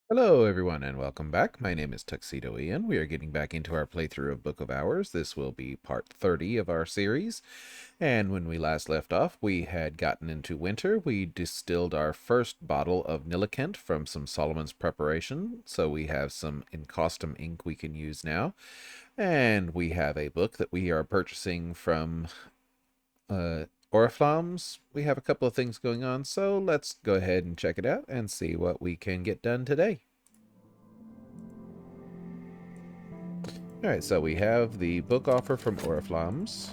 Hello everyone and welcome back. My name is Tuxedo Ian. We are getting back into our playthrough of Book of Hours. This will be part 30 of our series. And when we last left off, we had gotten into winter. We distilled our first bottle of Nillikent from some Solomon's preparation. So we have some encaustum ink we can use now. And we have a book that we are purchasing from Oriflamme's. We have a couple of things going on, so let's go ahead and check it out and see what we can get done today. Alright, so we have the book offer from Oriflamme's.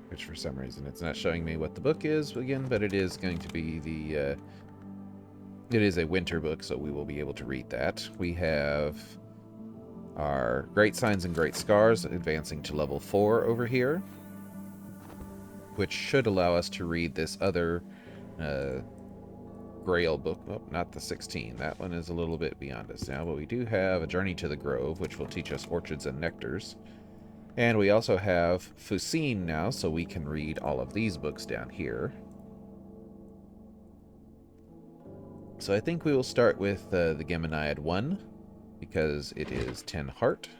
Which for some reason it's not showing me what the book is again, but it is going to be the it is a winter book, so we will be able to read that. We have our Great Signs and Great Scars advancing to level 4 over here, which should allow us to read this other Grail book. Oh, not the 16. That one is a little bit beyond us now, but we do have A Journey to the Grove, which will teach us orchids and nectars. And we also have Fusine now, so we can read all of these books down here. So I think we will start with the Geminiad 1, because it is 10 heart,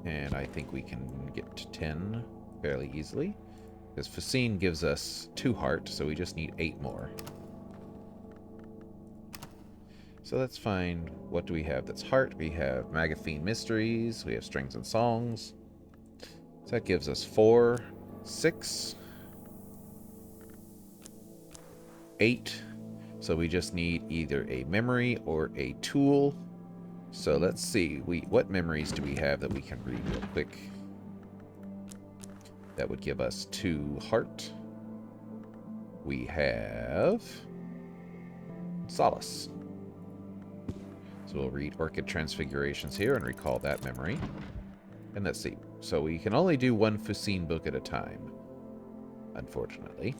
and I think we can get to 10 fairly easily. Because Fusine gives us 2 heart, so we just need 8 more. So let's find, what do we have that's heart? We have Magaphine Mysteries, we have Strings and Songs. So that gives us 4, 6, 8. So we just need either a memory or a tool. So let's see, what memories do we have that we can read real quick? That would give us 2 heart. We have Solace. So we'll read Orchid Transfigurations here and recall that memory. And let's see. So we can only do one Fusine book at a time, unfortunately.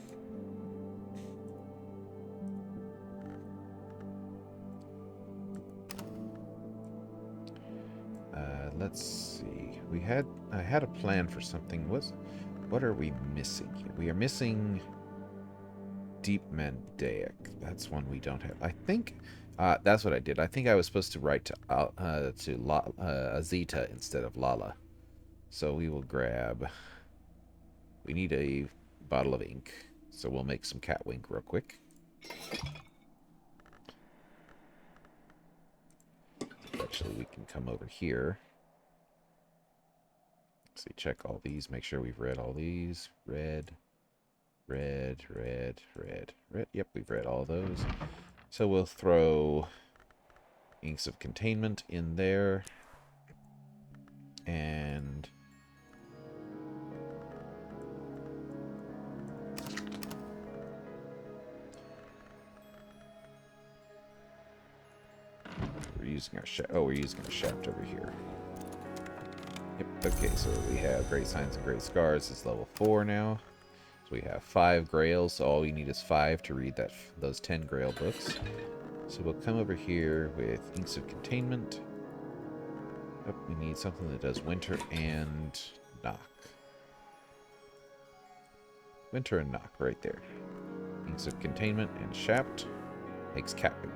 Let's see. I had a plan for something. What are we missing here? We are missing Deep Mandaic. That's one we don't have. I think that's what I did. I think I was supposed to write to Azita instead of Lala. So we will grab... We need a bottle of ink. So we'll make some cat wink real quick. Actually, we can come over here. Let's see, check all these. Make sure we've read all these. Red, red, red, red, red. Yep, we've read all those. So we'll throw Inks of Containment in there. And... we're using our shaft over here. Yep, okay, so we have Great Signs and Great Scars. It's level 4 now. So we have 5 Grails, so all we need is 5 to read those 10 Grail books. So we'll come over here with Inks of Containment. Oh, we need something that does Winter and Knock. Winter and Knock, right there. Inks of Containment and Shaft makes Catwink.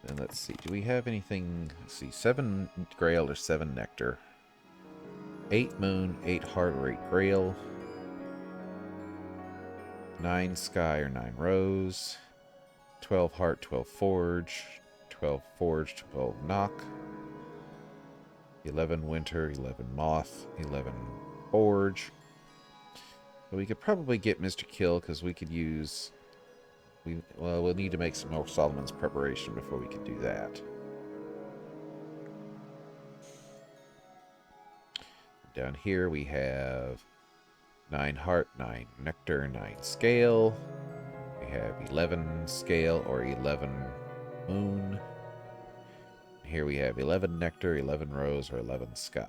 And let's see, do we have anything? Let's see, 7 Grail or 7 Nectar. 8 Moon, 8 Heart or 8 Grail. 9 Sky or 9 Rose. 12 Heart, 12 Forge. 12 Forge, 12 Knock. 11 Winter, 11 Moth, 11 Forge. So we could probably get Mr. Kill, because we could use... we'll need to make some more Solomon's preparation before we can do that. Down here we have 9 Heart, 9 Nectar, 9 Scale. We have 11 Scale or 11 Moon. Here we have 11 Nectar, 11 Rose, or 11 Sky.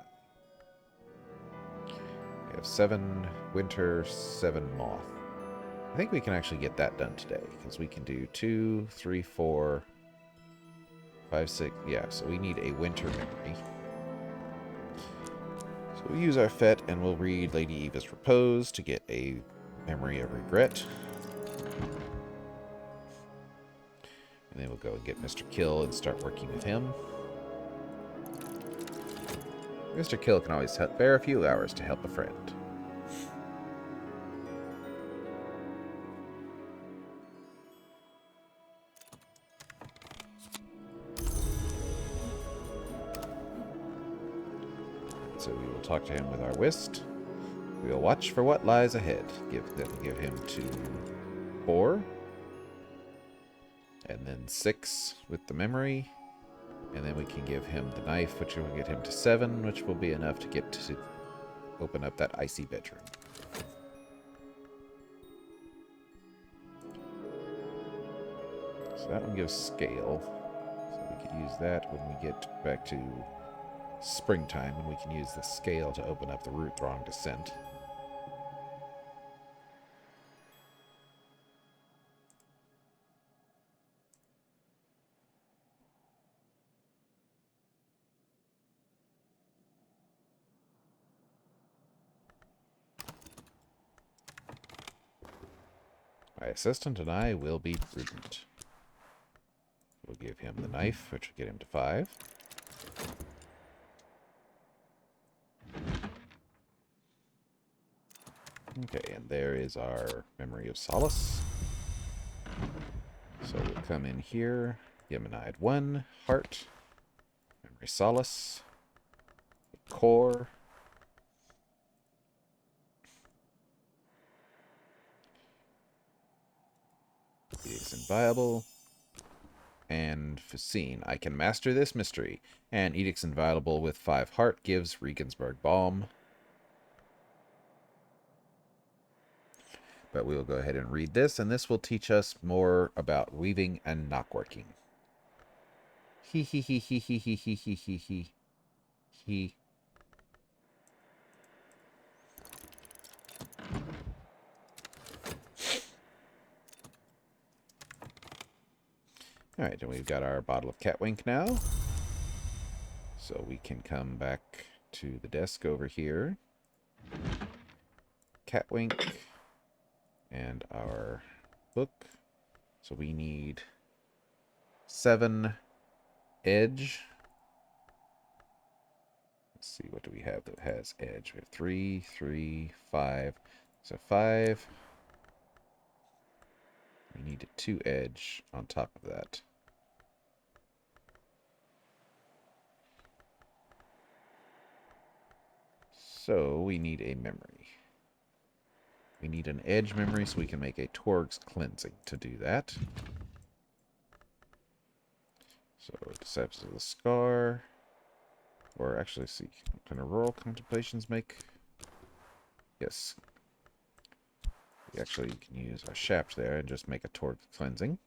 We have 7 Winter, 7 Moth. I think we can actually get that done today, because we can do 2, 3, 4, 5, 6. Yeah, so we need a winter memory. So we'll use our FET, and we'll read Lady Eva's Repose to get a memory of regret. And then we'll go and get Mr. Kill and start working with him. Mr. Kill can always spare a few hours to help a friend. So we will talk to him with our whist. We will watch for what lies ahead. Give him 2, 4. And then 6 with the memory. And then we can give him the knife, which will get him to 7, which will be enough to get to open up that icy bedroom. So that one gives scale. So we could use that when we get back to springtime, and we can use the scale to open up the root throng descent. My assistant and I will be prudent. We'll give him the knife, which will get him to 5. Okay, and there is our Memory of Solace. So we'll come in here, give him an unedited 1, Heart, Memory Solace, Core, Edict's Inviolable, and Facine. I can master this mystery. And Edict's Inviolable with 5 heart gives Regensburg Balm. But we will go ahead and read this, and this will teach us more about weaving and knockworking. He he he he he he he he he he he. Alright, and we've got our bottle of Catwink now. So we can come back to the desk over here. Catwink. And our book. So we need 7 edge. Let's see, what do we have that has edge? We have 3, 3, 5. So 5. We need a 2 edge on top of that. So we need a memory. We need an edge memory so we can make a Torg's Cleansing to do that. So Deceptions of the Scar. Or actually, see, can Auroral Contemplations make? Yes. We actually can use our shaft there and just make a Torg's Cleansing.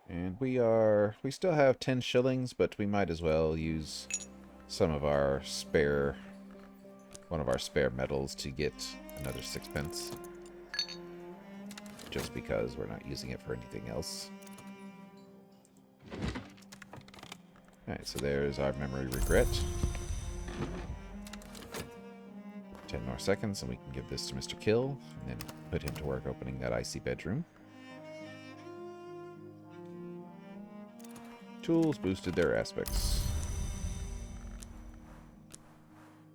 And we still have 10 shillings, but we might as well use some of our one of our spare medals to get another 6 pence. Just because we're not using it for anything else. Alright, so there's our memory regret. 10 more seconds, and we can give this to Mr. Kill, and then put him to work opening that icy bedroom. Tools boosted their aspects.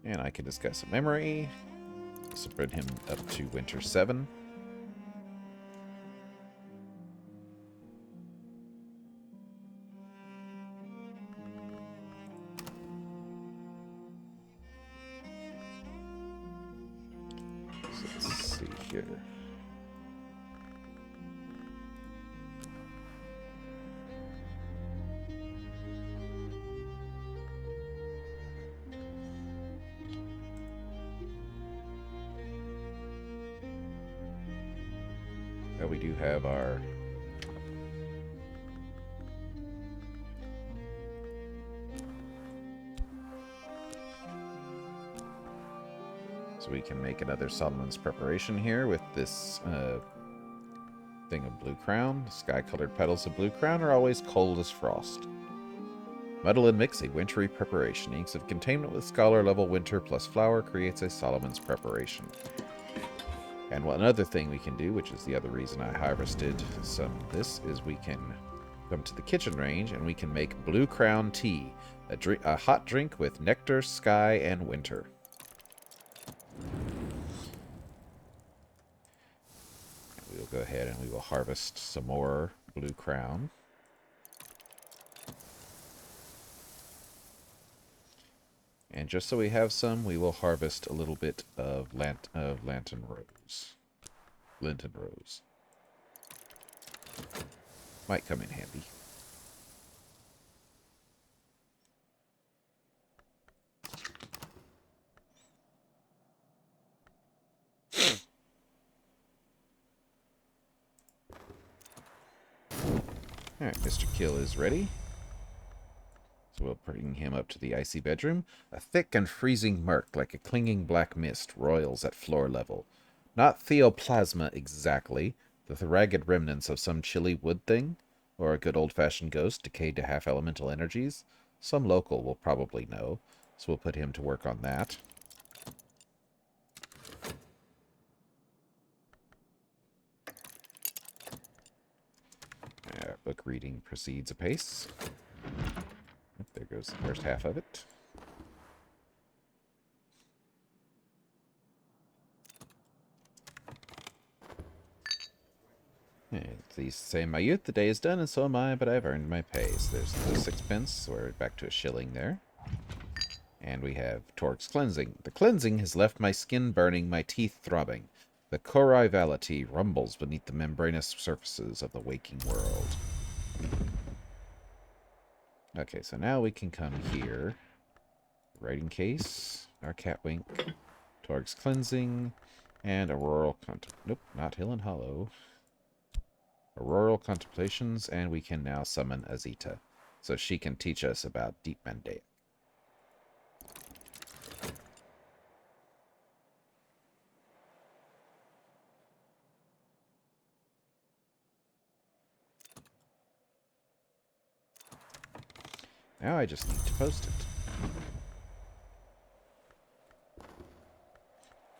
And I can discuss a memory. This will bring him up to Winter 7. So let's see here. We do have our So we can make another Solomon's Preparation here with this thing of Blue Crown. Sky-colored petals of Blue Crown are always cold as frost. Muddle and mix a wintry preparation. Inks of containment with scholar level winter plus flower creates a Solomon's Preparation. And one other thing we can do, which is the other reason I harvested some of this, is we can come to the kitchen range and we can make Blue Crown tea, a hot drink with nectar, sky, and winter. And we'll go ahead and we will harvest some more Blue Crown. And just so we have some, we will harvest a little bit of Lantern Rose. Linton Rose. Might come in handy. Alright, Mr. Kill is ready. So we'll bring him up to the icy bedroom. A thick and freezing murk, like a clinging black mist, roils at floor level. Not theoplasma exactly, the ragged remnants of some chilly wood thing, or a good old-fashioned ghost decayed to half-elemental energies. Some local will probably know, so we'll put him to work on that. Book reading proceeds apace. There goes the first half of it. These say, my youth, the day is done, and so am I, but I've earned my pay. So there's the 6p, so we're back to a shilling there. And we have Torque's Cleansing. The cleansing has left my skin burning, my teeth throbbing. The chorality rumbles beneath the membranous surfaces of the waking world. Okay, so now we can come here. Writing case, our Catwink, Torque's Cleansing, and Auroral Nope, not Hill and Hollow. Auroral Contemplations, and we can now summon Azita, so she can teach us about Deep Mandate. Now I just need to post it.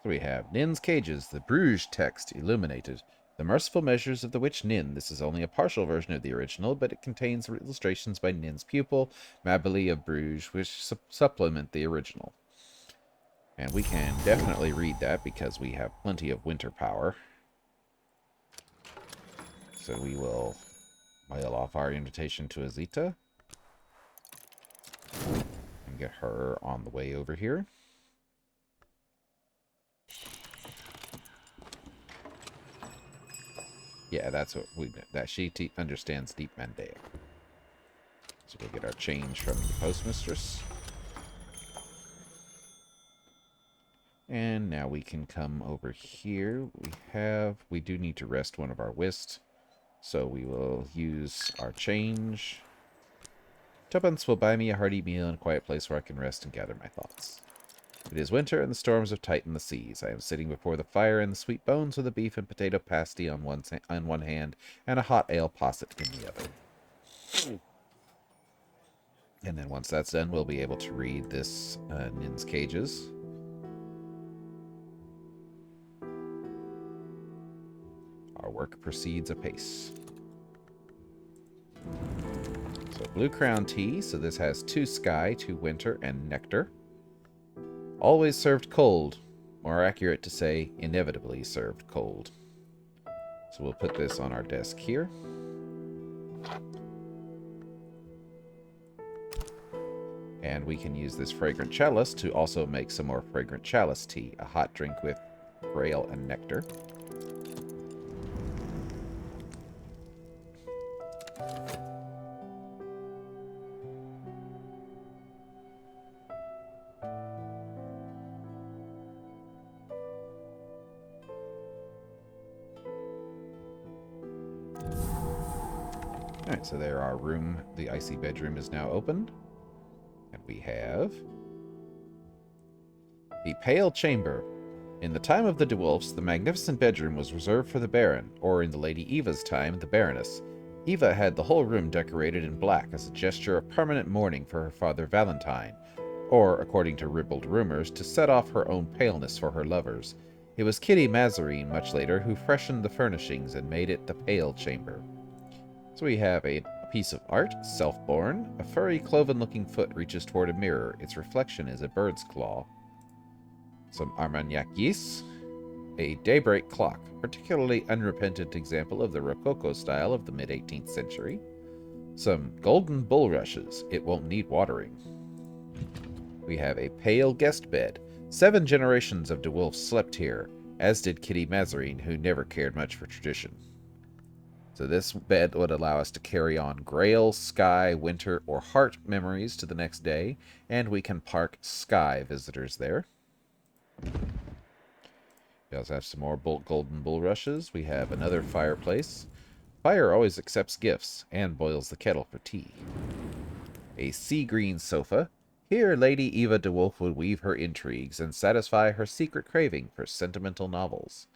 So we have Nin's Cages, the Bruges text illuminated. The merciful measures of the witch Nin. This is only a partial version of the original, but it contains illustrations by Nin's pupil, Mabili of Bruges, which supplement the original. And we can definitely read that because we have plenty of winter power. So we will mail off our invitation to Azita and get her on the way over here. Yeah, that's what we meant. That she understands Deep Mandate. So we'll get our change from the postmistress. And now we can come over here. We do need to rest one of our whist. So we will use our change. Tuppence will buy me a hearty meal and a quiet place where I can rest and gather my thoughts. It is winter, and the storms have tightened the seas. I am sitting before the fire in the sweet bones with a beef and potato pasty on one hand and a hot ale posset in the other. And then once that's done, we'll be able to read this Nin's Cages. Our work proceeds apace. So Blue Crown tea. So this has 2 sky, 2 winter, and nectar. Always served cold. More accurate to say, inevitably served cold. So we'll put this on our desk here. And we can use this fragrant chalice to also make some more fragrant chalice tea, a hot drink with grail and nectar. Alright, so there our room, the icy bedroom is now opened. And we have the Pale Chamber. In the time of the DeWolfs, the magnificent bedroom was reserved for the Baron, or in the Lady Eva's time, the Baroness. Eva had the whole room decorated in black as a gesture of permanent mourning for her father Valentine, or, according to ribald rumors, to set off her own paleness for her lovers. It was Kitty Mazarine, much later, who freshened the furnishings and made it the Pale Chamber. So we have a piece of art, self-born. A furry, cloven-looking foot reaches toward a mirror. Its reflection is a bird's claw. Some Armagnac-Gis. A daybreak clock, particularly unrepentant example of the Rococo style of the mid-18th century. Some golden bulrushes. It won't need watering. We have a pale guest bed. 7 generations of DeWolf slept here, as did Kitty Mazarine, who never cared much for tradition. So this bed would allow us to carry on Grail, Sky, Winter, or Heart memories to the next day, and we can park Sky visitors there. We also have some more golden bulrushes. We have another fireplace. Fire always accepts gifts, and boils the kettle for tea. A sea green sofa. Here Lady Eva DeWolf would weave her intrigues and satisfy her secret craving for sentimental novels.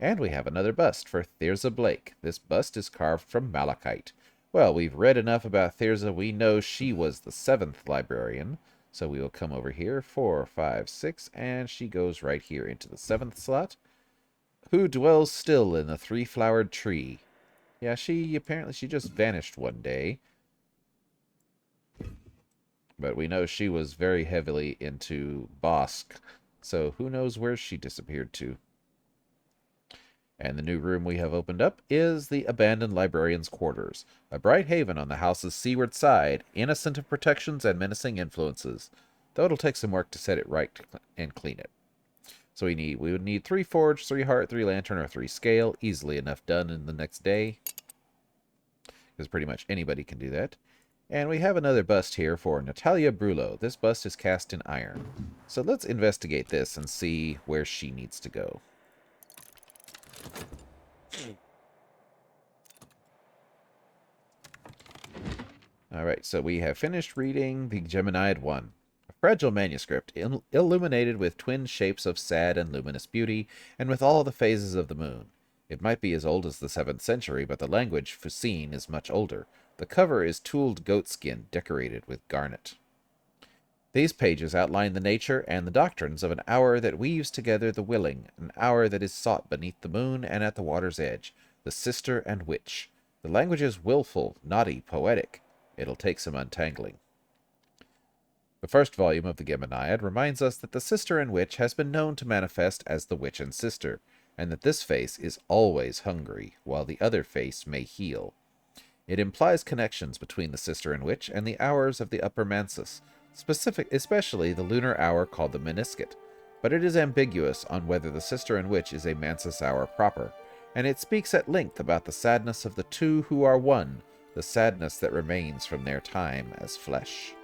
And we have another bust for Thyrza Blake. This bust is carved from malachite. Well, we've read enough about Thyrza. We know she was the 7th librarian. So we will come over here, 4, 5, 6, and she goes right here into the 7th slot. Who dwells still in the 3-flowered tree? Yeah, she just vanished one day. But we know she was very heavily into Bossk, so who knows where she disappeared to. And the new room we have opened up is the abandoned librarian's quarters, a bright haven on the house's seaward side, innocent of protections and menacing influences, though it'll take some work to set it right and clean it. So we would need 3 forge, 3 heart, 3 lantern, or 3 scale, easily enough done in the next day, because pretty much anybody can do that. And we have another bust here for Natalia Brullo. This bust is cast in iron. So let's investigate this and see where she needs to go. Alright, so we have finished reading the Geminiad 1. A fragile manuscript, illuminated with twin shapes of sad and luminous beauty, and with all the phases of the moon. It might be as old as the 7th century, but the language seen is much older. The cover is tooled goatskin, decorated with garnet. These pages outline the nature and the doctrines of an hour that weaves together the willing, an hour that is sought beneath the moon and at the water's edge, the sister and witch. The language is willful, naughty, poetic. It'll take some untangling. The first volume of the Geminiad reminds us that the sister and witch has been known to manifest as the witch and sister, and that this face is always hungry, while the other face may heal. It implies connections between the sister and witch and the hours of the upper Mansus, especially the lunar hour called the Meniscate, but it is ambiguous on whether the sister and witch is a Mansus hour proper, and it speaks at length about the sadness of the two who are one, the sadness that remains from their time as flesh.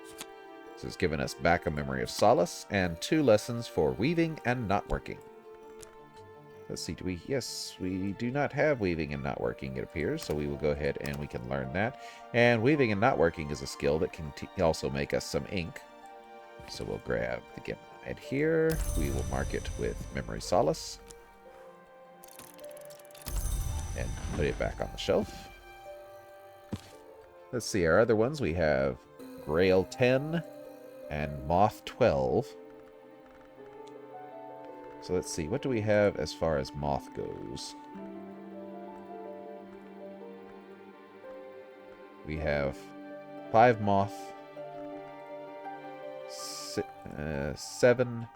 This has given us back a memory of solace and 2 lessons for weaving and knotworking. Let's see, yes, we do not have weaving and knotworking, it appears, so we will go ahead and we can learn that. And weaving and knotworking is a skill that can also make us some ink. So we'll grab the Geminiad here. We will mark it with Memory Solace. And put it back on the shelf. Let's see, our other ones, we have Grail 10 and Moth 12. So let's see, what do we have as far as Moth goes? We have 5 Moth, 7,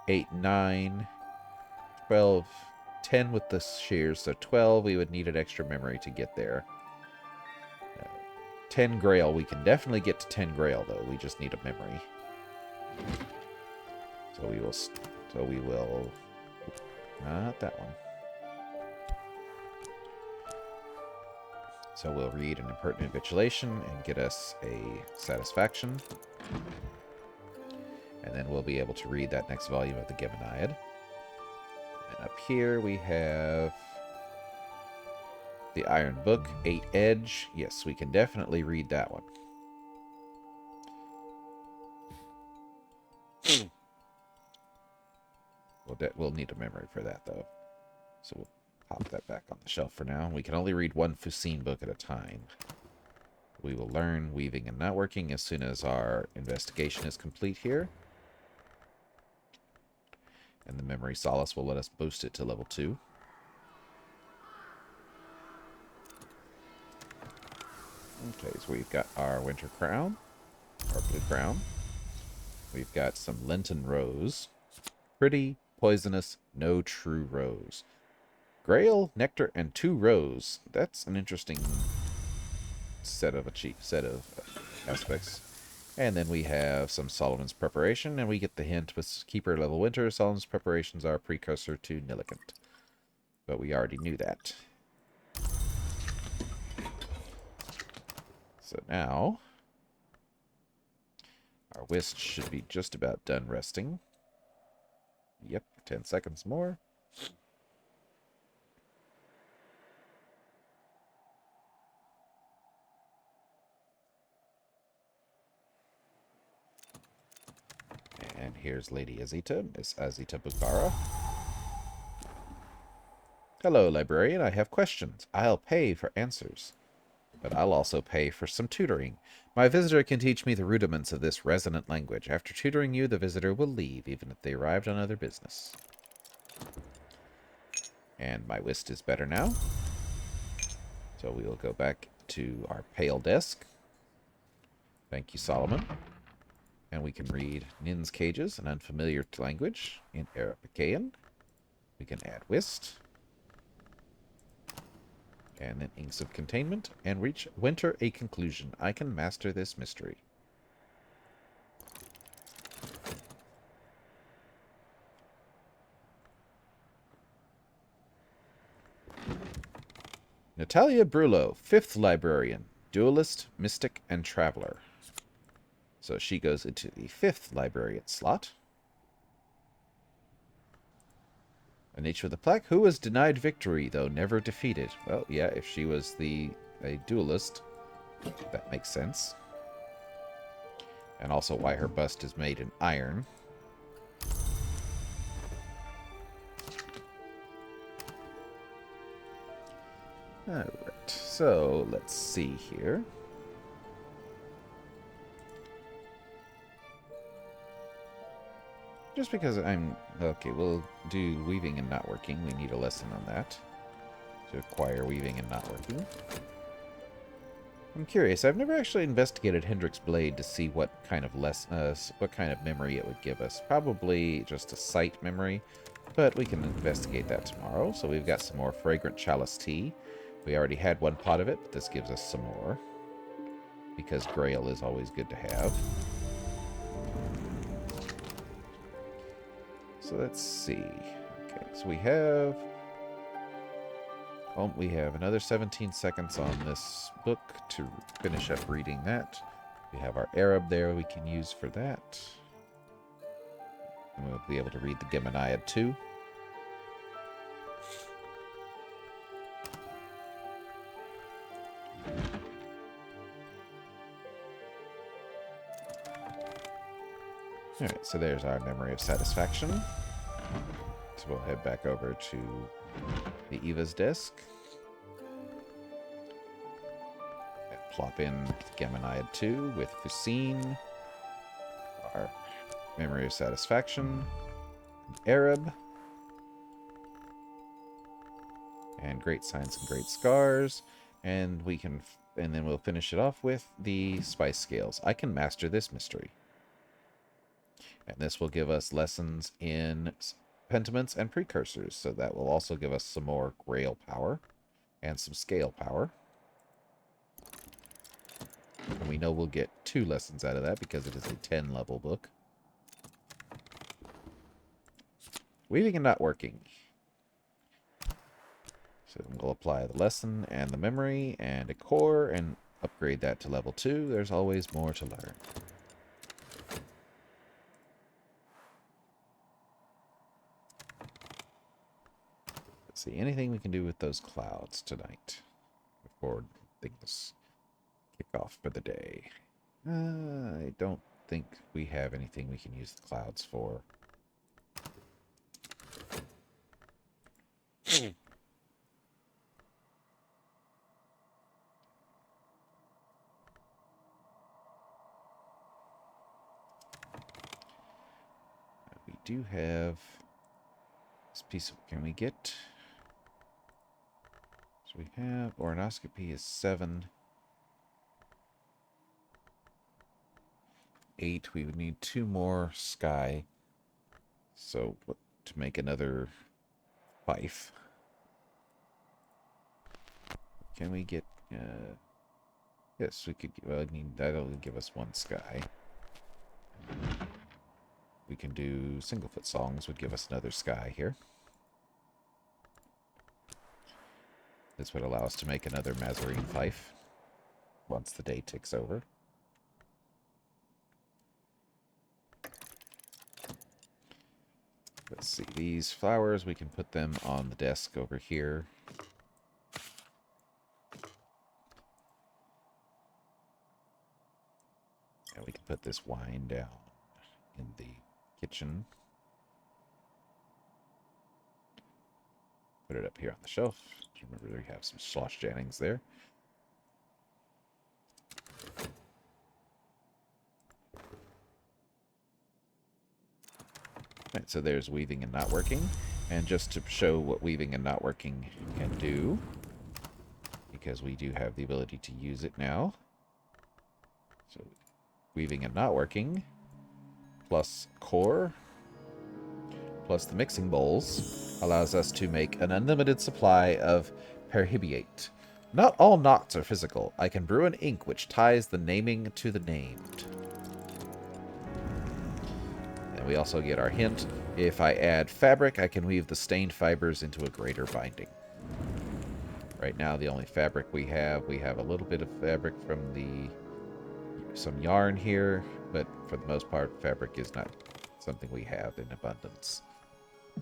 8, 9, 12, 10 with the shears, so 12, we would need an extra memory to get there. 10 Grail, we can definitely get to 10 Grail, though, we just need a memory. So we will, not that one. So we'll read an impertinent vigilation and get us a satisfaction. And then we'll be able to read that next volume of the Geminiad. And up here we have the Iron Book, 8 Edge. Yes, we can definitely read that one. We'll need a memory for that, though. So we'll pop that back on the shelf for now. We can only read one Fusine book at a time. We will learn weaving and knotworking as soon as our investigation is complete here. And the memory solace will let us boost it to level 2. Okay, so we've got our winter crown, our blue crown. We've got some Lenten rose. Pretty, poisonous, no true rose. Grail, nectar, and 2 rose. That's an interesting set of aspects. And then we have some Solomon's preparation, and we get the hint with Keeper level winter. Solomon's preparations are a precursor to Nillikant. But we already knew that. So now, our Whist should be just about done resting. Yep, 10 seconds more. And here's Lady Azita, Miss Azita Bukara. Hello, Librarian. I have questions. I'll pay for answers. But I'll also pay for some tutoring. My visitor can teach me the rudiments of this resonant language. After tutoring you, the visitor will leave, even if they arrived on other business. And my whist is better now. So we will go back to our pale desk. Thank you, Solomon. And we can read Nin's Cages, an unfamiliar language, in Arabican. We can add whist. And then Inks of Containment, and reach Winter a conclusion. I can master this mystery. Natalia Brulo, 5th Librarian, Duelist, Mystic, and Traveler. So she goes into the 5th Librarian slot. The nature of the plaque, who was denied victory, though never defeated. Well, yeah, if she was a duelist, that makes sense. And also why her bust is made in iron. Alright, so let's see here. Just because I'm... Okay, we'll do weaving and knotworking. We need a lesson on that. To acquire weaving and knotworking. I'm curious. I've never actually investigated Hendrick's Blade to see what kind of memory it would give us. Probably just a sight memory, but we can investigate that tomorrow. So we've got some more fragrant chalice tea. We already had one pot of it, but this gives us some more. Because Grail is always good to have. So let's see. Okay, so we have... Oh, we have another 17 seconds on this book to finish up reading that. We have our Arab there we can use for that. And we'll be able to read the Geminiad too. Alright, so there's our Memory of Satisfaction. So we'll head back over to the Eva's desk. And plop in Geminiad 2 with Fusine. Our Memory of Satisfaction. Arab. And Great Signs and Great Scars. And we can... And then we'll finish it off with the Spice Scales. I can master this mystery. And this will give us lessons in pentiments and precursors. So that will also give us some more Grail power and some scale power. And we know we'll get 2 lessons out of that because it is a 10 level book. Weaving and knotworking. So we'll apply the lesson and the memory and a core and upgrade that to level 2. There's always more to learn. See anything we can do with those clouds tonight before things kick off for the day. I don't think we have anything we can use the clouds for. We do have this piece of... Can we get... So we have... Ornoscopy is 7. 8. We would need 2 more sky. So, to make another fife. Can we get... yes, we could... Well, I mean, that'll give us 1 sky. We can do Singlefoot Songs, would give us another sky here. This would allow us to make another Mazarine fife once the day ticks over. Let's see, these flowers, we can put them on the desk over here. And we can put this wine down in the kitchen. Put it up here on the shelf. Remember, we have some slosh Jannings there. Right, so there's weaving and not working. And just to show what weaving and not working can do, because we do have the ability to use it now. So weaving and not working, plus core, plus the mixing bowls, allows us to make an unlimited supply of perhibiate. Not all knots are physical. I can brew an ink which ties the naming to the named. And we also get our hint. If I add fabric, I can weave the stained fibers into a greater binding. Right now, the only fabric we have a little bit of fabric from some yarn here, but for the most part, fabric is not something we have in abundance.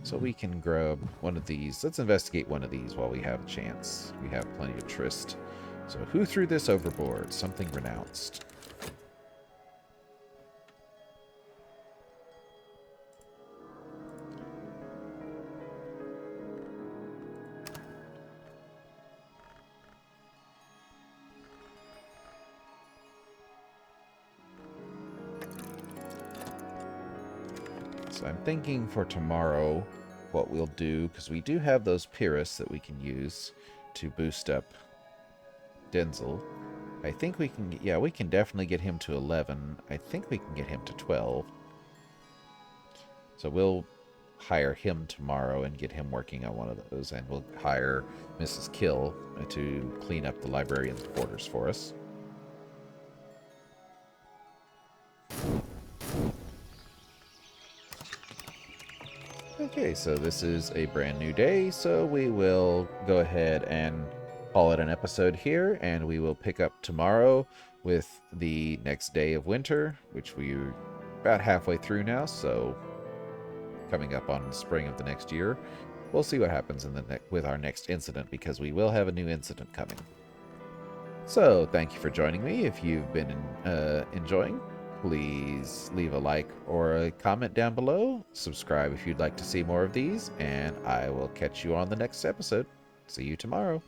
So we can grab one of these. Let's investigate one of these while we have a chance. We have plenty of tryst. So who threw this overboard? Something renounced. So I'm thinking for tomorrow what we'll do, because we do have those Pyrrhus that we can use to boost up Denzel. I think we can, yeah, we can definitely get him to 11. I think we can get him to 12. So we'll hire him tomorrow and get him working on one of those, and we'll hire Mrs. Kill to clean up the librarian's quarters for us. Okay, so this is a brand new day, so we will go ahead and call it an episode here, and we will pick up tomorrow with the next day of winter, which we're about halfway through now, so coming up on spring of the next year. We'll see what happens with our next incident, because we will have a new incident coming. So, thank you for joining me. If you've been enjoying, please leave a like or a comment down below. Subscribe if you'd like to see more of these, and I will catch you on the next episode. See you tomorrow.